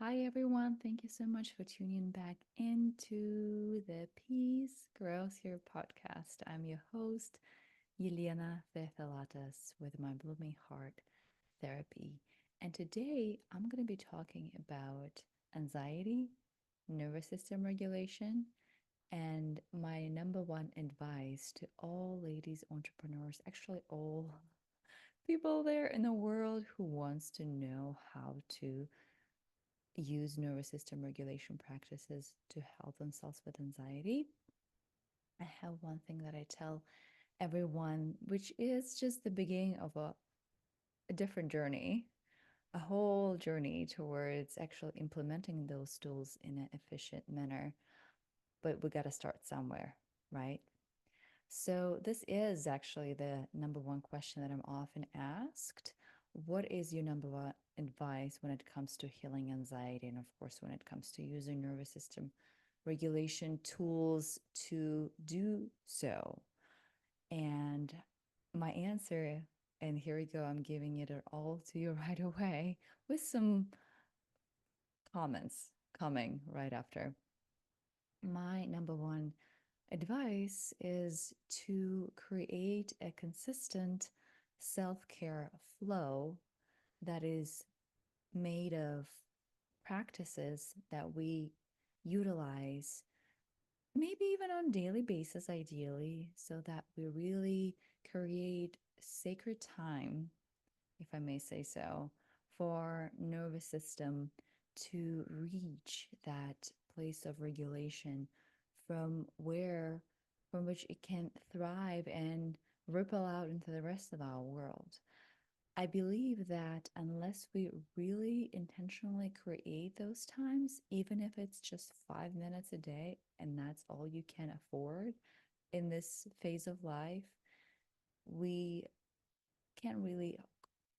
Hi, everyone. Thank you so much for tuning back into the Peace Grows Here podcast. I'm your host, Yelena Thethalatas, with my Blooming Heart Therapy. And today I'm going to be talking about anxiety, nervous system regulation, and my number one advice to all ladies entrepreneurs, actually all people there in the world who wants to know how to use nervous system regulation practices to help themselves with anxiety. I have one thing that I tell everyone, which is just the beginning of a different journey, a whole journey towards actually implementing those tools in an efficient manner. But we got to start somewhere, right? So, this is actually the number one question that I'm often asked. What is your number one advice when it comes to healing anxiety? And of course, when it comes to using nervous system regulation tools to do so? And my answer, and here we go, I'm giving it all to you right away with some comments coming right after. My number one advice is to create a consistent self care flow that is made of practices that we utilize, maybe even on daily basis, ideally, so that we really create sacred time, if I may say so, for nervous system to reach that place of regulation from where from which it can thrive and ripple out into the rest of our world. I believe that unless we really intentionally create those times, even if it's just 5 minutes a day and that's all you can afford in this phase of life, we can't really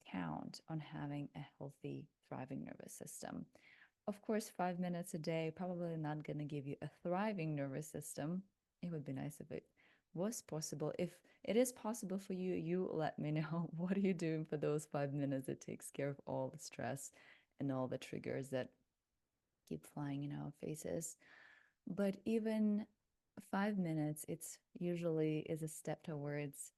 count on having a healthy, thriving nervous system. Of course, 5 minutes a day probably not going to give you a thriving nervous system. It would be nice if it was possible. If it is possible for you, you let me know. What are you doing for those 5 minutes? It takes care of all the stress and all the triggers that keep flying in our faces. But even 5 minutes, it's usually is a step towards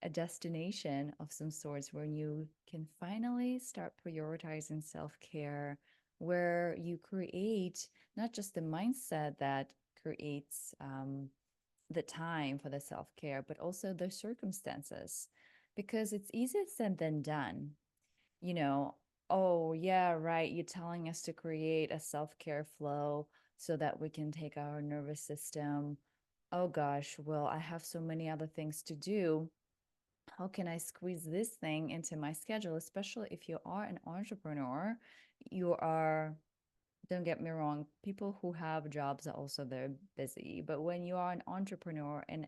a destination of some sorts where you can finally start prioritizing self care, where you create not just the mindset that creates the time for the self care, but also the circumstances. Because it's easier said than done. You know, oh, yeah, right. You're telling us to create a self care flow so that we can take our nervous system. Oh, gosh, well, I have so many other things to do. How can I squeeze this thing into my schedule, especially if you are an entrepreneur? You are, don't get me wrong, people who have jobs are also very busy. But when you are an entrepreneur and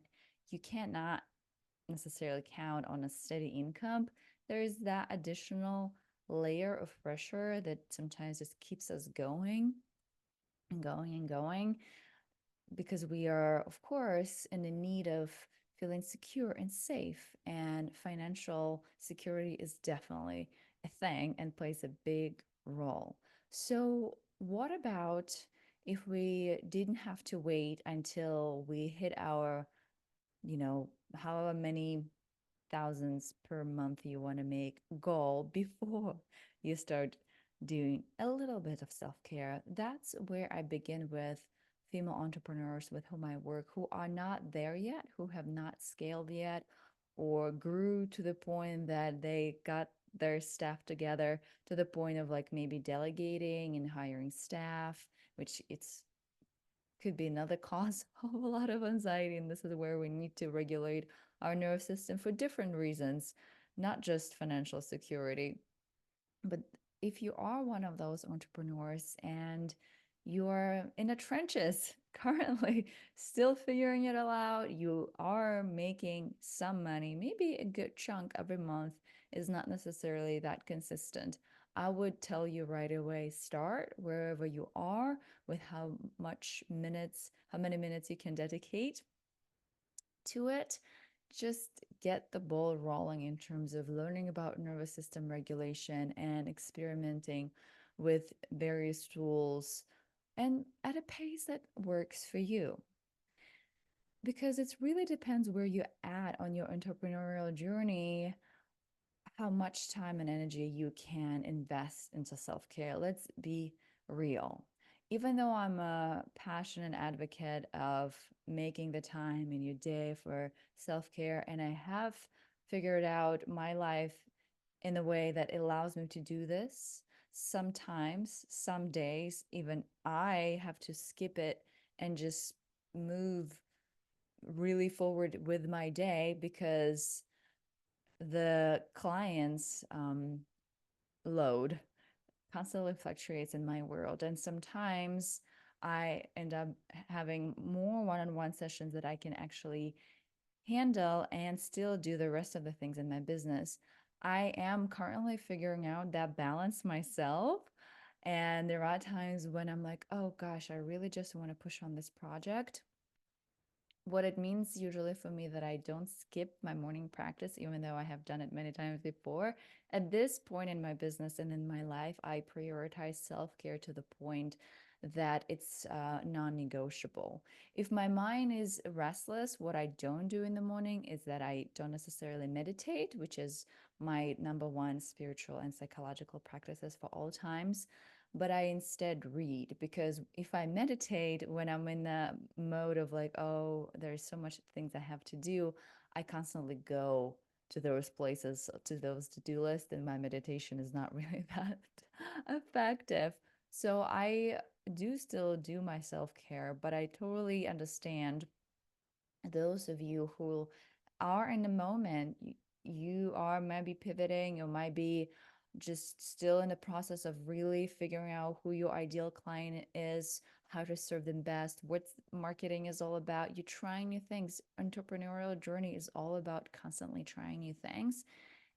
you cannot necessarily count on a steady income, there is that additional layer of pressure that sometimes just keeps us going and going and going because we are, of course, in the need of feeling secure and safe. And financial security is definitely a thing and plays a big role. So, what about if we didn't have to wait until we hit our, however many thousands per month you want to make goal before you start doing a little bit of self-care? That's where I begin with female entrepreneurs with whom I work who are not there yet, who have not scaled yet, or grew to the point that they got their staff together to the point of like maybe delegating and hiring staff, which it's could be another cause of a lot of anxiety. And this is where we need to regulate our nervous system for different reasons, not just financial security. But if you are one of those entrepreneurs and you're in the trenches currently, still figuring it all out, you are making some money, maybe a good chunk every month is not necessarily that consistent. I would tell you right away, start wherever you are with how many minutes you can dedicate to it. Just get the ball rolling in terms of learning about nervous system regulation and experimenting with various tools and at a pace that works for you. Because it really depends where you're at on your entrepreneurial journey, how much time and energy you can invest into self care. Let's be real. Even though I'm a passionate advocate of making the time in your day for self care, and I have figured out my life in a way that allows me to do this, sometimes, some days, even I have to skip it and just move really forward with my day because the client's load constantly fluctuates in my world. And sometimes I end up having more one on one sessions that I can actually handle and still do the rest of the things in my business. I am currently figuring out that balance myself. And there are times when I'm like, oh gosh, I really just want to push on this project. What it means usually for me that I don't skip my morning practice, even though I have done it many times before. At this point in my business and in my life, I prioritize self care to the point that it's non negotiable. If my mind is restless, what I don't do in the morning is that I don't necessarily meditate, which is my number one spiritual and psychological practices for all times, but I instead read because if I meditate when I'm in the mode of like, oh, there's so much things I have to do, I constantly go to those places, to those to-do lists, and my meditation is not really that effective. So I do still do my self-care, but I totally understand those of you who are in the moment, you are maybe pivoting, you might be just still in the process of really figuring out who your ideal client is, how to serve them best, what marketing is all about. You're trying new things. Entrepreneurial journey is all about constantly trying new things.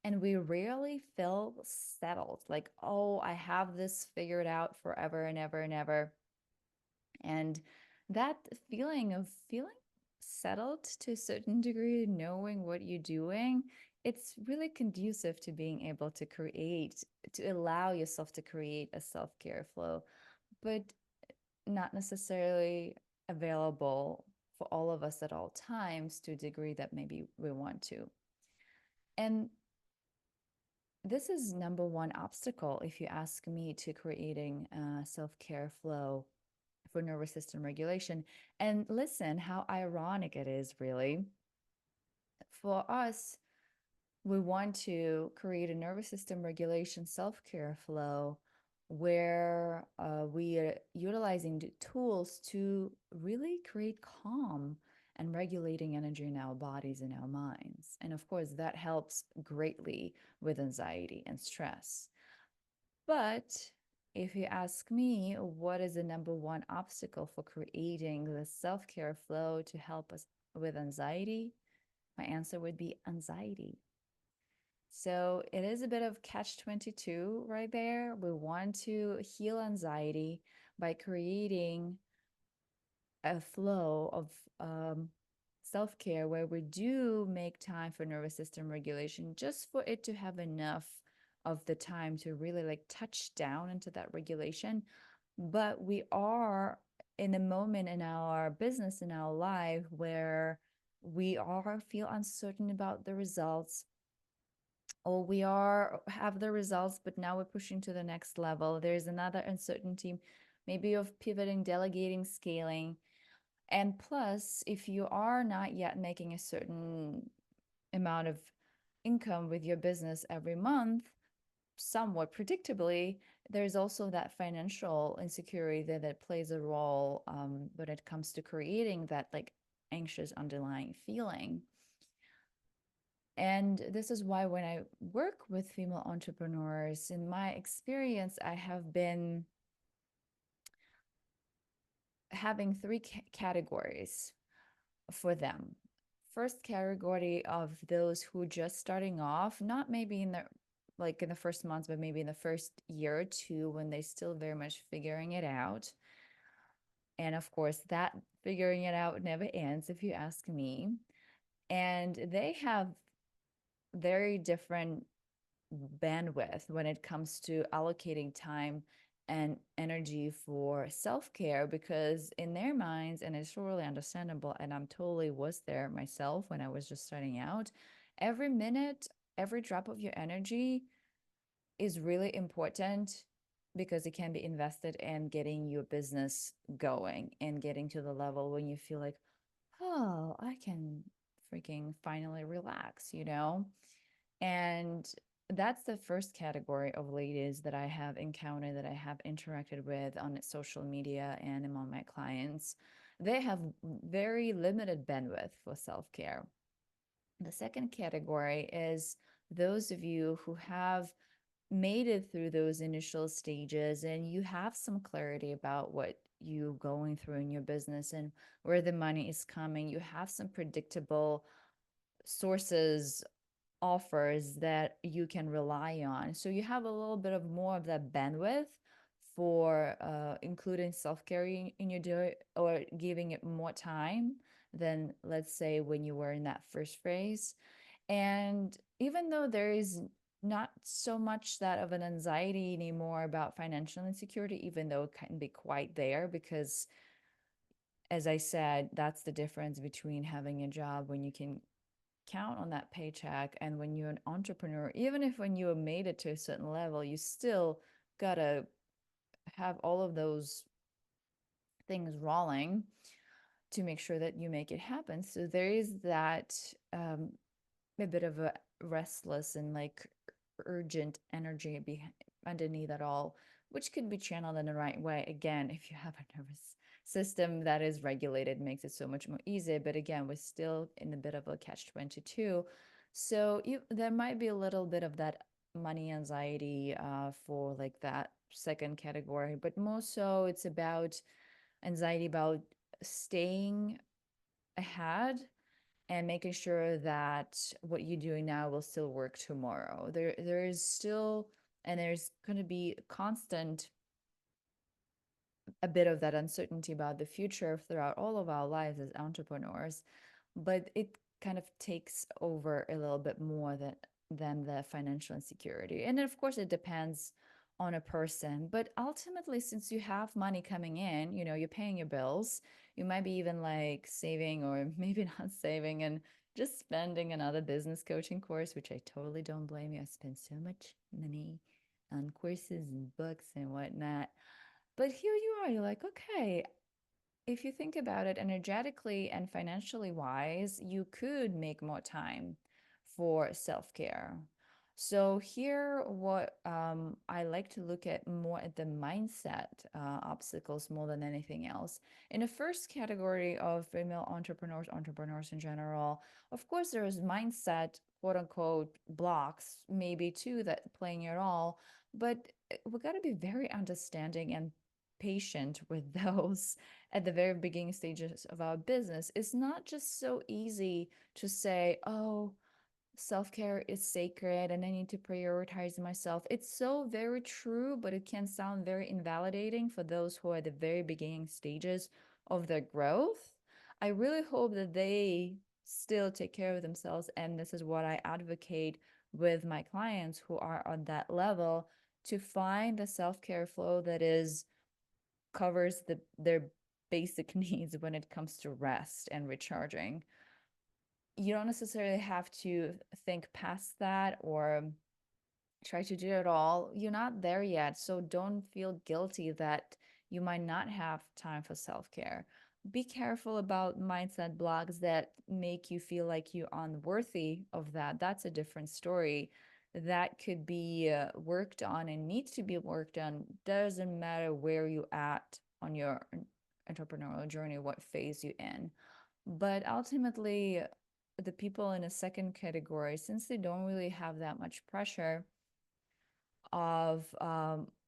And we rarely feel settled, like, oh, I have this figured out forever and ever and ever. And that feeling of feeling settled to a certain degree, knowing what you're doing, it's really conducive to being able to create, to allow yourself to create a self-care flow, but not necessarily available for all of us at all times to a degree that maybe we want to. And this is number one obstacle, if you ask me, to creating a self-care flow for nervous system regulation. And listen, how ironic it is, really. For us, we want to create a nervous system regulation self care flow where we are utilizing the tools to really create calm and regulating energy in our bodies and our minds. And of course, that helps greatly with anxiety and stress. But if you ask me, what is the number one obstacle for creating the self care flow to help us with anxiety? My answer would be anxiety. So it is a bit of catch 22 right there. We want to heal anxiety by creating a flow of self care where we do make time for nervous system regulation just for it to have enough of the time to really like touch down into that regulation. But we are in a moment in our business, in our life, where we are feel uncertain about the results, or we are have the results, but now we're pushing to the next level. There's another uncertainty, maybe of pivoting, delegating, scaling. And plus, if you are not yet making a certain amount of income with your business every month, somewhat predictably, there's also that financial insecurity that plays a role when it comes to creating that like anxious underlying feeling. And this is why when I work with female entrepreneurs, in my experience, I have been having three categories for them. First category of those who are just starting off, not maybe in the like in the first months, but maybe in the first year or two when they still very much figuring it out. And of course, that figuring it out never ends, if you ask me. And they have very different bandwidth when it comes to allocating time and energy for self-care, because in their minds, and it's totally understandable, and I'm totally was there myself when I was just starting out, every minute, every drop of your energy is really important because it can be invested in getting your business going and getting to the level when you feel like, oh, I can freaking finally relax, you know? And that's the first category of ladies that I have encountered, that I have interacted with on social media and among my clients. They have very limited bandwidth for self care. The second category is those of you who have made it through those initial stages and you have some clarity about what you're going through in your business and where the money is coming. You have some predictable sources, offers that you can rely on. So you have a little bit of more of that bandwidth for including self-care in your day, or giving it more time than, let's say, when you were in that first phase. And even though there is not so much that of an anxiety anymore about financial insecurity, even though it can be quite there, because as I said, that's the difference between having a job when you can count on that paycheck and when you're an entrepreneur. Even if when you have made it to a certain level, you still gotta have all of those things rolling to make sure that you make it happen. So there is that a bit of a restless and like urgent energy underneath it all, which could be channeled in the right way. Again, if you have a nervous system that is regulated, makes it so much more easy. But again, we're still in a bit of a catch-22. So there might be a little bit of that money anxiety for like that second category, but more so it's about anxiety about staying ahead and making sure that what you're doing now will still work tomorrow. There is still, and there's going to be constant a bit of that uncertainty about the future throughout all of our lives as entrepreneurs, but it kind of takes over a little bit more than the financial insecurity. And of course, it depends on a person. But ultimately, since you have money coming in, you know, you're paying your bills, you might be even like saving or maybe not saving and just spending another business coaching course, which I totally don't blame you. I spend so much money on courses and books and whatnot. But here you are, you're like, okay, if you think about it energetically and financially wise, you could make more time for self-care. So here, what I like to look at more at the mindset obstacles more than anything else. In the first category of female entrepreneurs, entrepreneurs in general, of course, there is mindset, quote unquote, blocks, maybe too, that playing it all. But we got to be very understanding and patient with those at the very beginning stages of our business. It's not just so easy to say, oh, self care is sacred and I need to prioritize myself. It's so very true, but it can sound very invalidating for those who are at the very beginning stages of their growth. I really hope that they still take care of themselves. And this is what I advocate with my clients who are on that level, to find the self care flow that is covers their basic needs when it comes to rest and recharging. You don't necessarily have to think past that or try to do it all. You're not there yet, so don't feel guilty that you might not have time for self-care. Be careful about mindset blocks that make you feel like you're unworthy of that. That's a different story. That could be worked on and needs to be worked on. Doesn't matter where you at on your entrepreneurial journey, what phase you in. But ultimately, the people in a second category, since they don't really have that much pressure of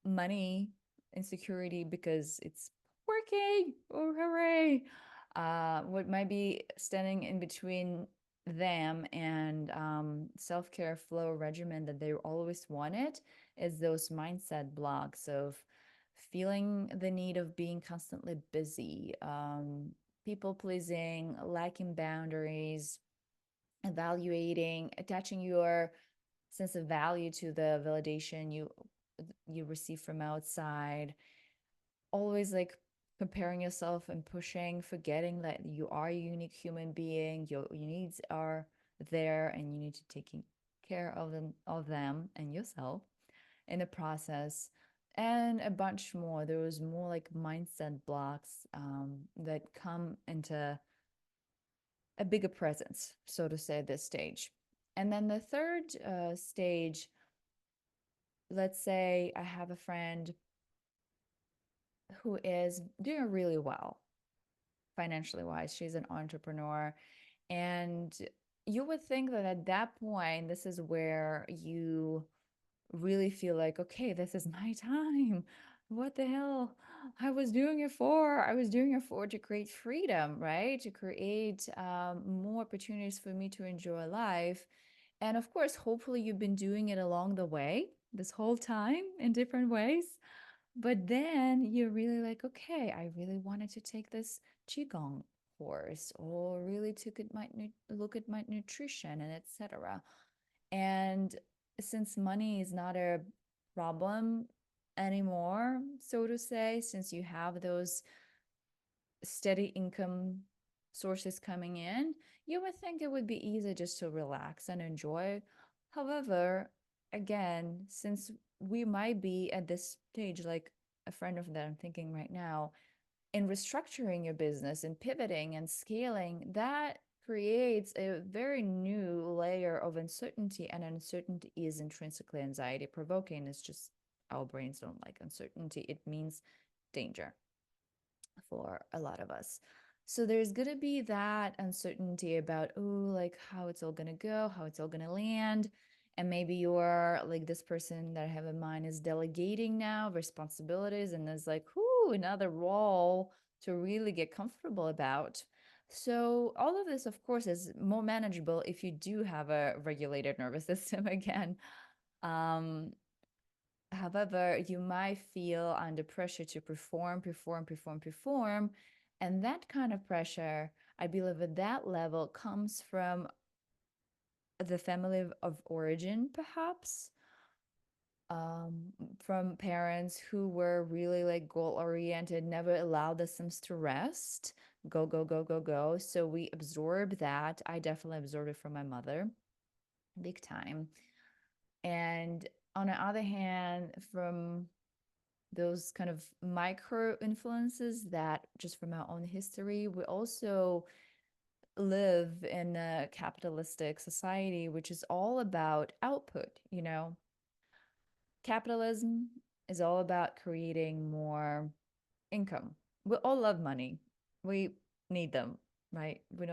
money insecurity because it's working, oh hooray, what might be standing in between them and self-care flow regimen that they always wanted is those mindset blocks of feeling the need of being constantly busy, people pleasing, lacking boundaries, evaluating, attaching your sense of value to the validation you you receive from outside, always like comparing yourself and pushing, forgetting that you are a unique human being, your needs are there and you need to take care of them and yourself in the process, and a bunch more. There was more like mindset blocks that come into a bigger presence, so to say, at this stage. And then the third stage, let's say I have a friend who is doing really well financially wise. She's an entrepreneur. And you would think that at that point, this is where you really feel like, okay, this is my time. What the hell? I was doing it for. I was doing it for to create freedom, right? To create more opportunities for me to enjoy life. And of course, hopefully, you've been doing it along the way this whole time in different ways. But then you're really like, okay, I really wanted to take this qigong course, or really took at my look at my nutrition and etc. And since money is not a problem anymore, so to say, since you have those steady income sources coming in, you would think it would be easy just to relax and enjoy. However, again, since we might be at this stage, like a friend of that I'm thinking right now, in restructuring your business and pivoting and scaling, that creates a very new layer of uncertainty, and uncertainty is intrinsically anxiety provoking. It's just our brains don't like uncertainty. It means danger for a lot of us. So there's going to be that uncertainty about, oh, like how it's all going to go, how it's all going to land. And maybe you're like this person that I have in mind is delegating now responsibilities, and there's like, whoo, another role to really get comfortable about. So all of this, of course, is more manageable if you do have a regulated nervous system again. Um, However, you might feel under pressure to perform, perform, perform, perform. And that kind of pressure, I believe at that level, comes from the family of origin, perhaps, from parents who were really like goal oriented, never allowed themselves to rest, go, go, go, go, go. So we absorb that. I definitely absorbed it from my mother, big time. And on the other hand, from those kind of micro influences that just from our own history, we also live in a capitalistic society, which is all about output. Capitalism is all about creating more income. We all love money. We need them, right? We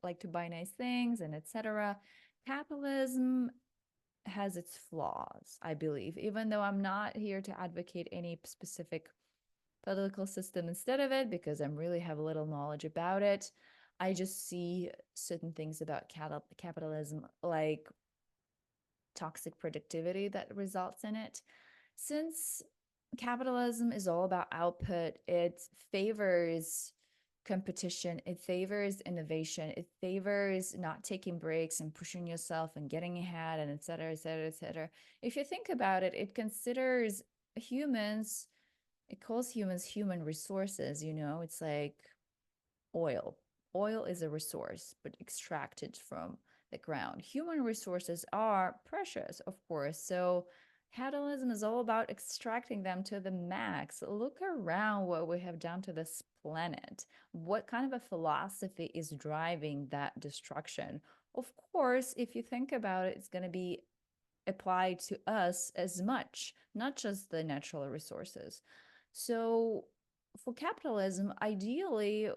like to buy nice things and etc. Capitalism has its flaws, I believe, even though I'm not here to advocate any specific political system instead of it, because I really have little knowledge about it. I just see certain things about capitalism, like toxic productivity that results in it. Since capitalism is all about output, it favors competition, it favors innovation, it favors not taking breaks and pushing yourself and getting ahead, and et cetera, et cetera, et cetera. If you think about it, it considers humans, it calls humans human resources. It's like oil. Oil is a resource, but extracted from the ground. Human resources are precious, of course. So capitalism is all about extracting them to the max. Look around what we have done to this planet. What kind of a philosophy is driving that destruction? Of course, if you think about it, it's going to be applied to us as much, not just the natural resources. So, for capitalism, ideally,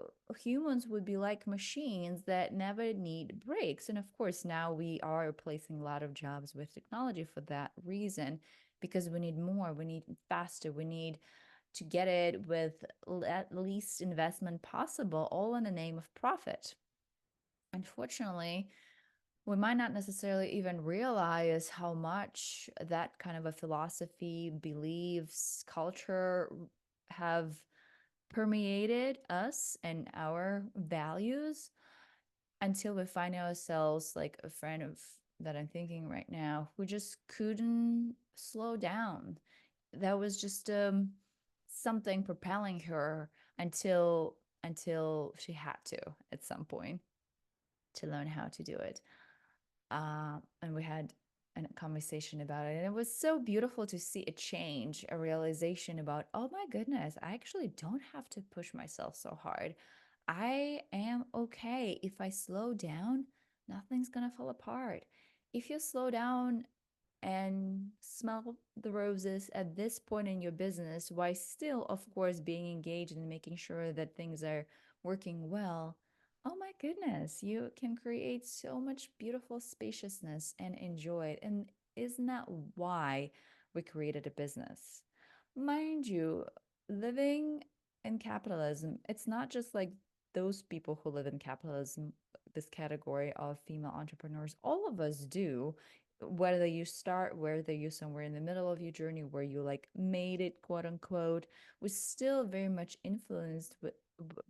humans would be like machines that never need breaks. And of course, now we are replacing a lot of jobs with technology for that reason, because we need more, we need faster, we need to get it with at least investment possible, all in the name of profit. Unfortunately, we might not necessarily even realize how much that kind of a philosophy, beliefs, culture have permeated us and our values, until we find ourselves like a friend of that I'm thinking right now who just couldn't slow down. That was just something propelling her until she had to at some point to learn how to do it. And we had a conversation about it. And it was so beautiful to see a change, a realization about, oh my goodness, I actually don't have to push myself so hard. I am okay. If I slow down, nothing's going to fall apart. If you slow down and smell the roses at this point in your business while still, of course, being engaged and making sure that things are working well, oh my goodness, you can create so much beautiful spaciousness and enjoy it. And isn't that why we created a business? Mind you, living in capitalism, it's not just like those people who live in capitalism, this category of female entrepreneurs, all of us do, whether you start, whether you're somewhere in the middle of your journey where you like made it, quote unquote, was still very much influenced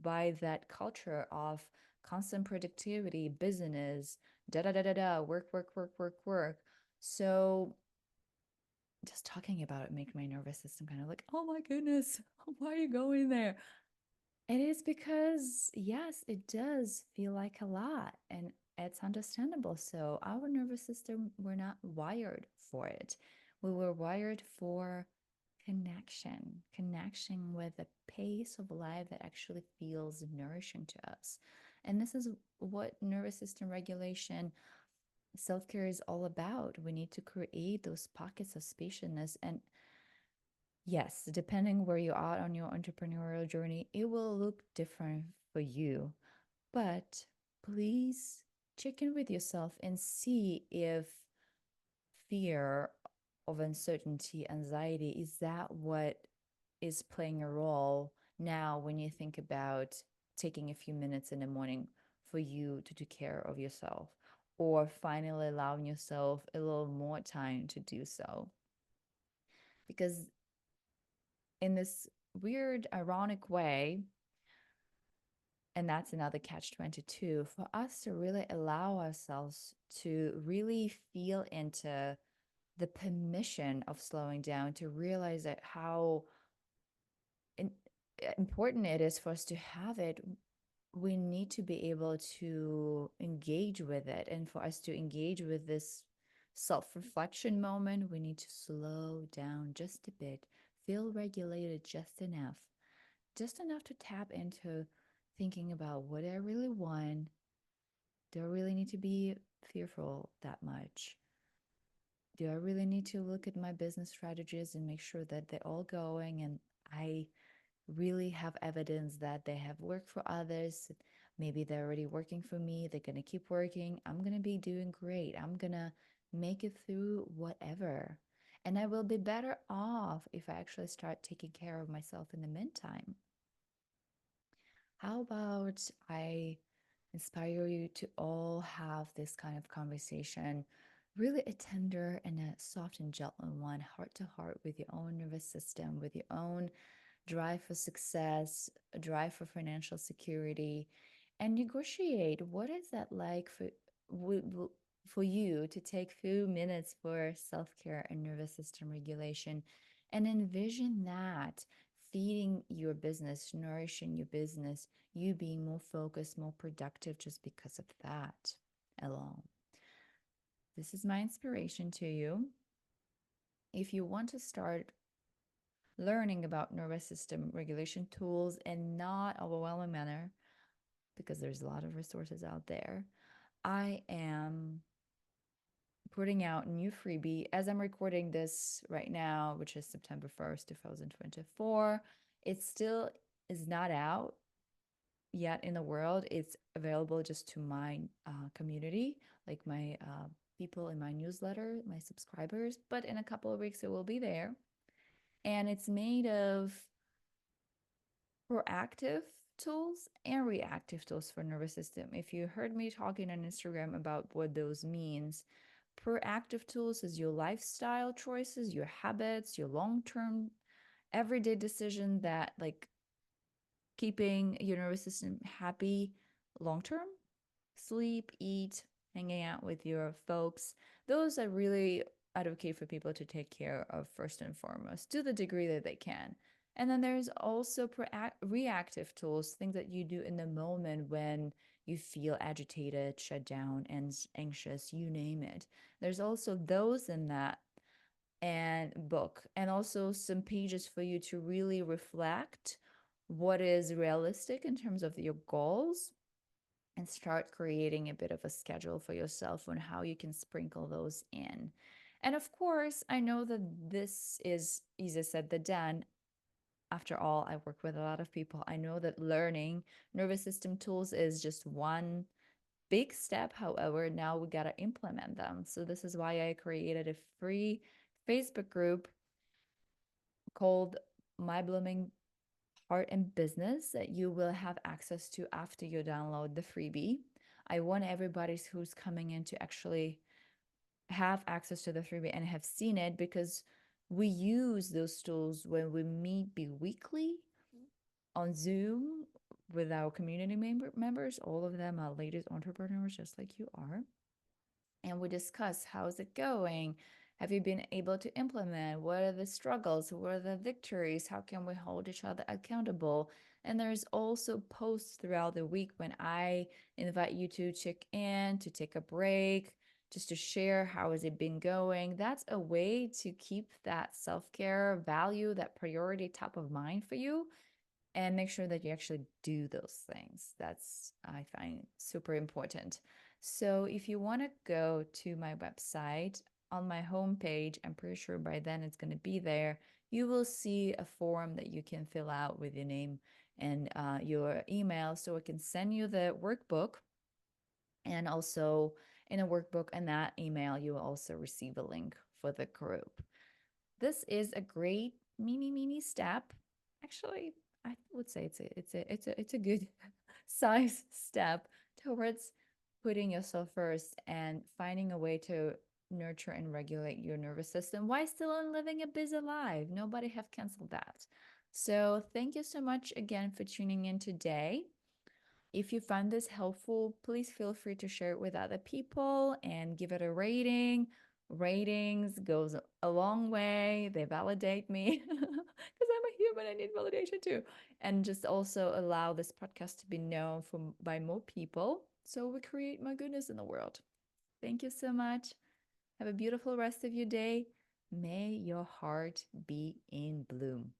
by that culture of constant productivity, business, da da da da da, work, work, work, work, work. So just talking about it makes my nervous system kind of like, oh my goodness, why are you going there? It is because, yes, it does feel like a lot, and it's understandable. So, our nervous system, we're not wired for it. We were wired for connection, connection with a pace of life that actually feels nourishing to us. And this is what nervous system regulation, self care is all about. We need to create those pockets of spaciousness. And yes, depending where you are on your entrepreneurial journey, it will look different for you. But please check in with yourself and see if fear of uncertainty, anxiety, is that what is playing a role now when you think about taking a few minutes in the morning for you to take care of yourself, or finally allowing yourself a little more time to do so? Because in this weird, ironic way, and that's another catch 22, for us to really allow ourselves to really feel into the permission of slowing down, to realize that how in, important it is for us to have it, we need to be able to engage with it. And for us to engage with this self reflection moment, we need to slow down just a bit, feel regulated just enough to tap into thinking about what I really want. Do I really need to be fearful that much? Do I really need to look at my business strategies and make sure that they're all going and I really have evidence that they have worked for others? Maybe they're already working for me. They're going to keep working. I'm going to be doing great. I'm going to make it through whatever. And I will be better off if I actually start taking care of myself in the meantime. How about I inspire you to all have this kind of conversation, really a tender and a soft and gentle one, heart to heart with your own nervous system, with your own drive for success, a drive for financial security, and negotiate what is that like for you to take few minutes for self-care and nervous system regulation, and envision that feeding your business, nourishing your business, you being more focused, more productive just because of that alone. This is my inspiration to you. If you want to start learning about nervous system regulation tools in not overwhelming manner, because there's a lot of resources out there, I am putting out a new freebie as I'm recording this right now, which is September 1st, 2024. It still is not out yet in the world. It's available just to my community, like my people in my newsletter, my subscribers. But in a couple of weeks, it will be there. And it's made of proactive tools and reactive tools for nervous system. If you heard me talking on Instagram about what those means, proactive tools is your lifestyle choices, your habits, your long-term everyday decision that like keeping your nervous system happy long term. Sleep, eat, hanging out with your folks. Those I really advocate for people to take care of first and foremost to the degree that they can. And then there's also reactive tools, things that you do in the moment when you feel agitated, shut down, and anxious, you name it. There's also those in that and book, and also some pages for you to really reflect what is realistic in terms of your goals and start creating a bit of a schedule for yourself on how you can sprinkle those in. And of course, I know that this is easier said than done. After all, I work with a lot of people. I know that learning nervous system tools is just one big step. However, now we got to implement them. So, this is why I created a free Facebook group called My Blooming Heart and Business that you will have access to after you download the freebie. I want everybody who's coming in to actually have access to the freebie and have seen it, because we use those tools when we meet bi-weekly on Zoom with our community members. All of them are ladies entrepreneurs just like you are, and we discuss how's it going, have you been able to implement, what are the struggles, what are the victories, how can we hold each other accountable. And there's also posts throughout the week when I invite you to check in, to take a break, just to share how has it been going. That's a way to keep that self-care value, that priority top of mind for you, and make sure that you actually do those things. That's, I find, super important. So if you want to go to my website, on my homepage, I'm pretty sure by then it's going to be there, you will see a form that you can fill out with your name and your email, so I can send you the workbook. And also in a workbook and that email, you will also receive a link for the group. This is a great mini step. Actually, I would say it's a good size step towards putting yourself first and finding a way to nurture and regulate your nervous system while still on living a busy life. Nobody have canceled that. So thank you so much again for tuning in today. If you found this helpful, please feel free to share it with other people and give it a rating. Ratings goes a long way. They validate me because I'm a human. I need validation too. And just also allow this podcast to be known by more people so we create more goodness in the world. Thank you so much. Have a beautiful rest of your day. May your heart be in bloom.